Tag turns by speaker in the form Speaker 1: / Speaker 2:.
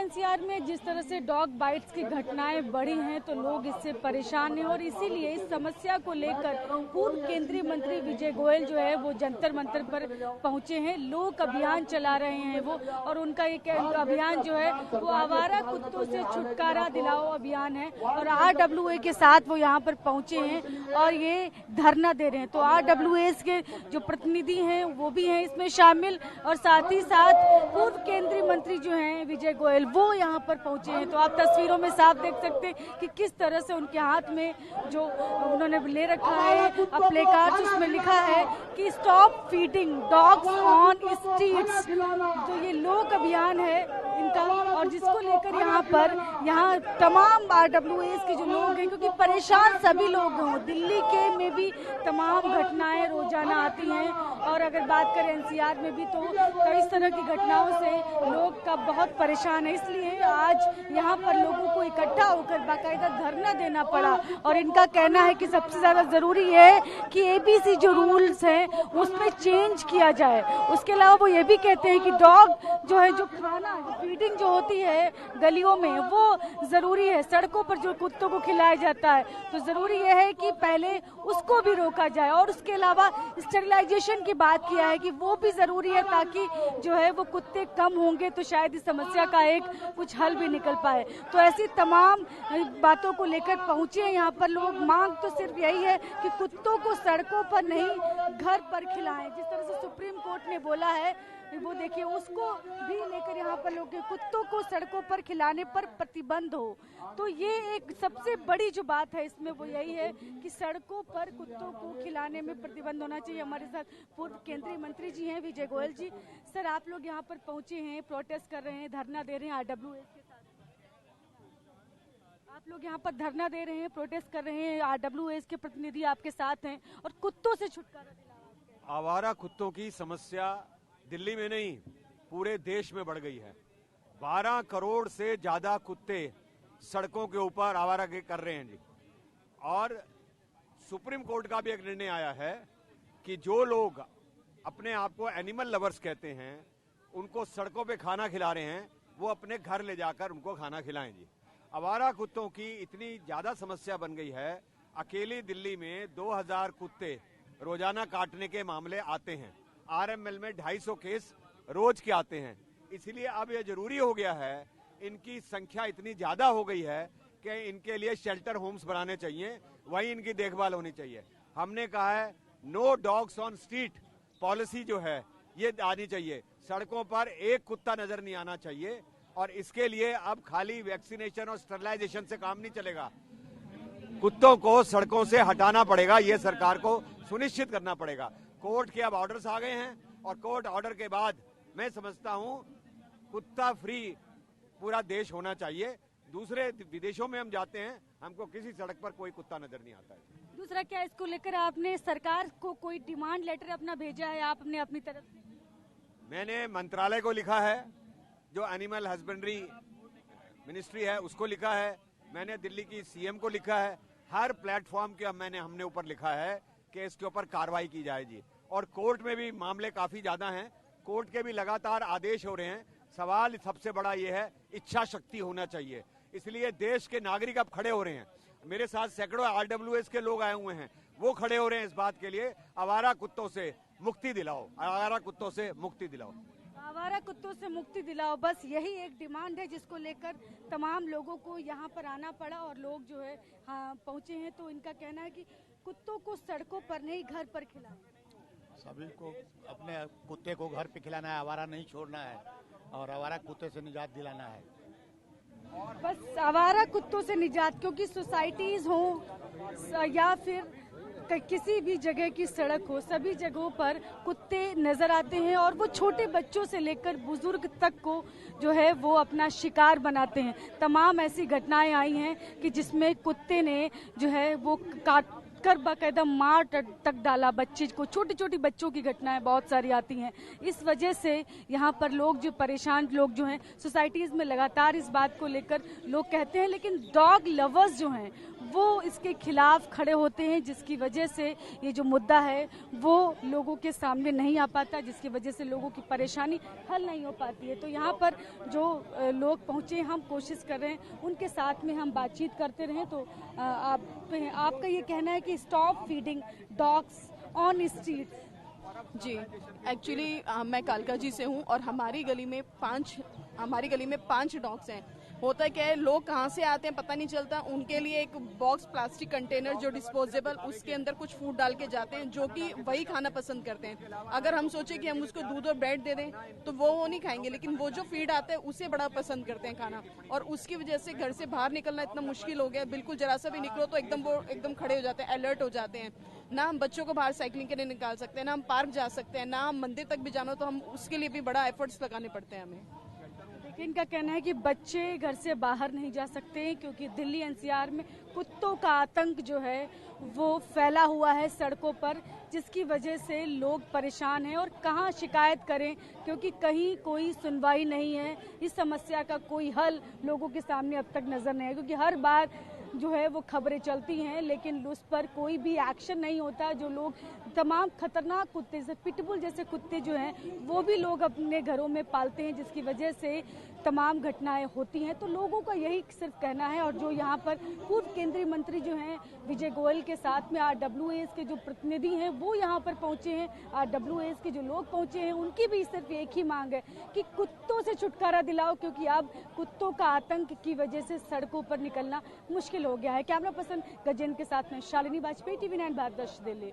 Speaker 1: NCR में जिस तरह से डॉग बाइट्स की घटनाएं बढ़ी हैं तो लोग इससे परेशान हैं और इसीलिए इस समस्या को लेकर पूर्व केंद्रीय मंत्री विजय गोयल जो है वो जंतर मंतर पर पहुंचे हैं। लोक अभियान चला रहे हैं वो, और उनका एक अभियान जो है वो आवारा कुत्तों से छुटकारा दिलाओ अभियान है और RWA के साथ वो यहाँ पर पहुंचे हैं और ये धरना दे रहे हैं। तो RWA के जो प्रतिनिधि हैं वो भी हैं इसमें शामिल, और साथ ही साथ पूर्व केंद्रीय मंत्री जो हैं विजय गोयल वो यहाँ पर पहुंचे हैं। तो आप तस्वीरों में साफ देख सकते हैं कि किस तरह से उनके हाथ में जो उन्होंने ले रखा है प्ले कार्ड, उसमें लिखा है कि stop feeding dogs on streets. तो ये लोक अभियान है इनका, और जिसको लेकर यहाँ तमाम RWA के जो लोग हैं, क्योंकि परेशान सभी लोग हों, दिल्ली के में भी तमाम घटनाएं रोजाना आती हैं और अगर बात करें NCR में भी तो इस तरह की घटनाओं से लोग का बहुत परेशान है। इसलिए आज यहाँ पर लोगों को इकट्ठा होकर बाकायदा धरना देना पड़ा और इनका कहना है कि सबसे ज्यादा जरूरी है कि ABC जो रूल्स हैं उसमें चेंज किया जाए। उसके अलावा वो ये भी कहते हैं कि डॉग जो है, जो खाना फीडिंग जो होती है गलियों में, वो जरूरी है। सड़कों पर जो कुत्तों को खिलाया जाता है तो जरूरी यह है कि पहले उसको भी रोका जाए, और उसके अलावा स्टेरिलाइजेशन की बात किया है कि वो भी जरूरी है ताकि जो है वो कुत्ते कम होंगे तो शायद इस समस्या का एक कुछ हल भी निकल पाए। तो ऐसी तमाम बातों को लेकर पहुंचे हैं यहाँ पर लोग। मांग तो सिर्फ यही है कि कुत्तों को सड़कों पर नहीं घर पर खिलाएं। जिस तरह से सुप्रीम कोर्ट ने बोला है वो देखिए, उसको भी लेकर यहाँ पर लोग कुत्तों को सड़कों पर खिलाने पर प्रतिबंध हो। तो ये एक सबसे बड़ी जो बात है इसमें वो यही है कि सड़कों पर कुत्तों को खिलाने में प्रतिबंध होना चाहिए। हमारे साथ पूर्व केंद्रीय मंत्री जी हैं विजय गोयल जी। सर, आप लोग यहाँ पर पहुंचे हैं, प्रोटेस्ट कर रहे हैं, धरना दे रहे हैं RWA के साथ। आप लोग यहाँ पर धरना दे रहे हैं, प्रोटेस्ट कर रहे हैं, RWA के प्रतिनिधि आपके साथ हैं और कुत्तों से छुटकारा दिलाओ।
Speaker 2: आवारा कुत्तों की समस्या दिल्ली में नहीं पूरे देश में बढ़ गई है। 12 करोड़ से ज्यादा कुत्ते सड़कों के ऊपर आवारागी कर रहे हैं जी। और सुप्रीम कोर्ट का भी एक निर्णय आया है कि जो लोग अपने आप को एनिमल लवर्स कहते हैं, उनको सड़कों पे खाना खिला रहे हैं, वो अपने घर ले जाकर उनको खाना खिलाएं जी। आवारा कुत्तों की इतनी ज्यादा समस्या बन गई है, अकेली दिल्ली में 2000 कुत्ते रोजाना काटने के मामले आते हैं। RML में 250 केस रोज के आते हैं। इसलिए अब यह जरूरी हो गया है, इनकी संख्या इतनी ज्यादा हो गई है कि इनके लिए शेल्टर होम्स बनाने चाहिए, वहीं इनकी देखभाल होनी चाहिए। हमने कहा है no dogs on street policy जो है ये आनी चाहिए। सड़कों पर एक कुत्ता नजर नहीं आना चाहिए, और इसके लिए अब खाली वैक्सीनेशन और स्टरलाइजेशन से काम नहीं चलेगा। कुत्तों को सड़कों से हटाना पड़ेगा, ये सरकार को सुनिश्चित करना पड़ेगा। कोर्ट के अब ऑर्डर्स आ गए हैं और कोर्ट ऑर्डर के बाद मैं समझता हूं कुत्ता फ्री पूरा देश होना चाहिए। दूसरे विदेशों में हम जाते हैं, हमको किसी सड़क पर कोई कुत्ता नजर नहीं आता है।
Speaker 1: दूसरा, क्या इसको लेकर आपने सरकार को कोई डिमांड लेटर अपना भेजा है आपने अपनी तरफ से?
Speaker 2: मैंने मंत्रालय को लिखा है, जो एनिमल हस्बेंड्री मिनिस्ट्री है उसको लिखा है, मैंने दिल्ली की CM को लिखा है। हर प्लेटफॉर्म के हमने ऊपर लिखा है कि इसके ऊपर कार्रवाई की जाए जी। और कोर्ट में भी मामले काफी ज्यादा हैं, कोर्ट के भी लगातार आदेश हो रहे हैं। सवाल सबसे बड़ा ये है, इच्छा शक्ति होना चाहिए। इसलिए देश के नागरिक अब खड़े हो रहे हैं। मेरे साथ सैकड़ों RWA के लोग आए हुए हैं, वो खड़े हो रहे हैं इस बात के लिए, आवारा कुत्तों से मुक्ति दिलाओ, आवारा कुत्तों से मुक्ति दिलाओ,
Speaker 1: आवारा कुत्तों से मुक्ति दिलाओ। बस यही एक डिमांड है जिसको लेकर तमाम लोगों को यहाँ पर आना पड़ा और लोग जो है पहुंचे हैं। तो इनका कहना है कि कुत्तों को सड़कों पर नहीं घर पर खिलाएं।
Speaker 3: सभी को अपने कुत्ते को घर पे खिलाना है, आवारा नहीं छोड़ना है और आवारा कुत्ते से निजात दिलाना है।
Speaker 1: बस आवारा कुत्तों से निजात, क्योंकि सोसाइटीज हो या फिर किसी भी जगह की सड़क हो, सभी जगहों पर कुत्ते नजर आते हैं और वो छोटे बच्चों से लेकर बुजुर्ग तक को जो है वो अपना शिकार बनाते हैं। तमाम ऐसी घटनाएं आई हैं कि जिसमें कुत्ते ने जो है वो कर बाकायदा मार तक डाला बच्चे को। छोटी छोटी बच्चों की घटनाएं बहुत सारी आती हैं। इस वजह से यहाँ पर लोग जो परेशान लोग जो हैं सोसाइटीज में लगातार इस बात को लेकर लोग कहते हैं, लेकिन डॉग लवर्स जो हैं वो इसके खिलाफ खड़े होते हैं, जिसकी वजह से ये जो मुद्दा है वो लोगों के सामने नहीं आ पाता, जिसकी वजह से लोगों की परेशानी हल नहीं हो पाती है। तो यहाँ पर जो लोग पहुँचे, हम कोशिश कर रहे हैं उनके साथ में हम बातचीत करते रहें। तो आपका ये कहना है कि stop feeding dogs on street?
Speaker 4: जी, एक्चुअली मैं कालका जी से हूँ और हमारी गली में 5 डॉग्स हैं। होता क्या है, लोग कहाँ से आते हैं पता नहीं चलता। उनके लिए एक बॉक्स प्लास्टिक कंटेनर जो डिस्पोजेबल, उसके अंदर कुछ फूड डाल के जाते हैं, जो कि वही खाना पसंद करते हैं। अगर हम सोचे कि हम उसको दूध और ब्रेड दे दें तो वो नहीं खाएंगे, लेकिन वो जो फीड आता है उसे बड़ा पसंद करते हैं खाना। और उसकी वजह से घर से बाहर निकलना इतना मुश्किल हो गया, बिल्कुल जरा सा भी निकलो तो एकदम खड़े हो जाते हैं, अलर्ट हो जाते हैं। ना हम बच्चों को बाहर साइकिलिंग के लिए निकाल सकते हैं, ना हम पार्क जा सकते हैं, ना हम मंदिर तक भी जाना हो तो हम उसके लिए भी बड़ा एफर्ट्स लगाने पड़ते हैं हमें।
Speaker 1: इनका कहना है कि बच्चे घर से बाहर नहीं जा सकते क्योंकि दिल्ली एनसीआर में कुत्तों का आतंक जो है वो फैला हुआ है सड़कों पर, जिसकी वजह से लोग परेशान हैं और कहां शिकायत करें क्योंकि कहीं कोई सुनवाई नहीं है। इस समस्या का कोई हल लोगों के सामने अब तक नजर नहीं है, क्योंकि हर बार जो है वो खबरें चलती हैं लेकिन उस पर कोई भी एक्शन नहीं होता। जो लोग तमाम खतरनाक कुत्ते जैसे पिटबुल जैसे कुत्ते जो हैं वो भी लोग अपने घरों में पालते हैं, जिसकी वजह से तमाम घटनाएं होती हैं। तो लोगों का यही सिर्फ कहना है। और जो यहाँ पर पूर्व केंद्रीय मंत्री जो हैं विजय गोयल के साथ में RWAs के जो प्रतिनिधि हैं वो यहाँ पर पहुंचे हैं, RWAs के जो लोग पहुंचे हैं उनकी भी सिर्फ एक ही मांग है कि कुत्तों से छुटकारा दिलाओ, क्योंकि अब कुत्तों का आतंक की वजह से सड़कों पर निकलना मुश्किल हो गया है। कैमरा पर्सन गजेंद्र के साथ में शालिनी वाजपेयी, TV9 भारतवर्ष, दिल्ली।